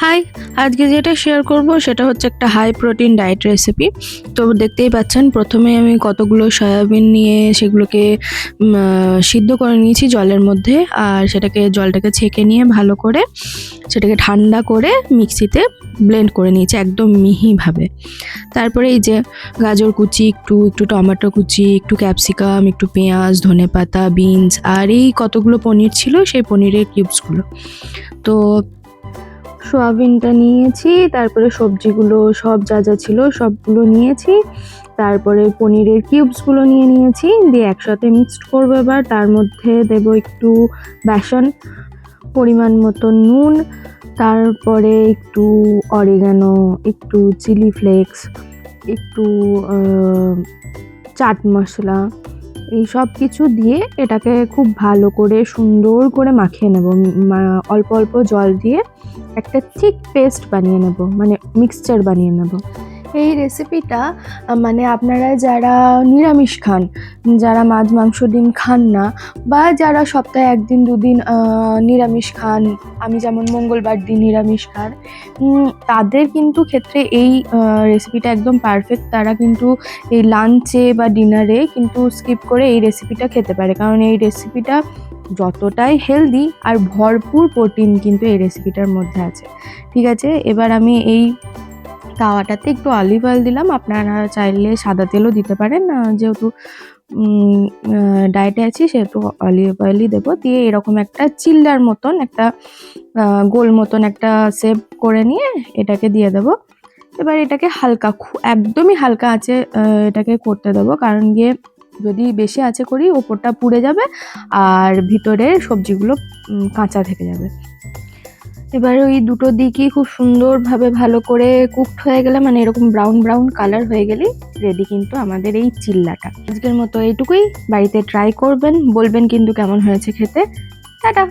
High, আজকে যেটা share করব সেটা হচ্ছে একটা হাই প্রোটিন ডায়েট রেসিপি। তো দেখতেই পাচ্ছেন, প্রথমে আমি কতগুলো সয়াবিন নিয়ে সেগুলোকে সিদ্ধ করে নিয়েছি জলের মধ্যে, আর জলটাকে ছেঁকে নিয়ে ভালো করে সেটাকে ঠান্ডা করে মিক্সিতে ব্লেন্ড করে নিয়েছি একদম মিহিভাবে। তারপরে এই যে গাজর কুচি, একটু একটু টমেটো কুচি, একটু ক্যাপসিকাম, একটু পেঁয়াজ, ধনেপাতা, বিনস, আর এই কতগুলো পনির ছিল সেই পনিরের কিউবসগুলো। তো সোয়াবিনটা নিয়েছি, তারপরে সবজিগুলো সব যা যা ছিল সবগুলো নিয়েছি, তারপরে পনিরের কিউবসগুলো নিয়ে নিয়েছি, দিয়ে একসাথে মিক্সড করবো। এবার তার মধ্যে দেব একটু বেসন, পরিমাণ মতো নুন, তারপরে একটু অরিগানো, একটু চিলি ফ্লেক্স, একটু চাট মশলা, এই সব কিছু দিয়ে এটাকে খুব ভালো করে সুন্দর করে মাখিয়ে নেব। অল্প অল্প জল দিয়ে একটা থিক পেস্ট বানিয়ে নেব, মানে মিক্সচার বানিয়ে নেব। এই রেসিপিটা মানে আপনারা যারা নিরামিষ খান, যারা মাছ মাংস ডিম খান না, বা যারা সপ্তাহে একদিন দুদিন নিরামিষ খান, আমি যেমন মঙ্গলবার দিন নিরামিষ খান, তাদের কিন্তু ক্ষেত্রে এই রেসিপিটা একদম পারফেক্ট। তারা কিন্তু এই লাঞ্চে বা ডিনারে কিন্তু স্কিপ করে এই রেসিপিটা খেতে পারে, কারণ এই রেসিপিটা যতটাই হেলদি আর ভরপুর প্রোটিন কিন্তু এই রেসিপিটার মধ্যে আছে। ঠিক আছে, এবার আমি এই তাওয়াটাতে একটু অলিভ অয়েল দিলাম, আপনারা চাইলে সাদা তেলও দিতে পারেন, যেহেতু ডায়েটে আছি সেহেতু অলিভ অয়েলই দেবো। দিয়ে এরকম একটা চিল্লার মতন একটা গোল মতন একটা শেপ করে নিয়ে এটাকে দিয়ে দেবো। এবার এটাকে হালকা, একদমই হালকা আঁচে এটাকে করতে দেবো, কারণ গিয়ে যদি বেশি আঁচে করি ওপরটা পুড়ে যাবে আর ভিতরে সবজিগুলো কাঁচা থেকে যাবে। এবার ওই দুটো দিকই খুব সুন্দরভাবে ভালো করে কুকড হয়ে গেলে, মানে এরকম ব্রাউন ব্রাউন কালার হয়ে গেলেই রেডি কিন্তু আমাদের এই চিল্লাটা। আজকের মতো এইটুকুই, বাড়িতে ট্রাই করবেন, বলবেন কিন্তু কেমন হয়েছে খেতে। টাটা।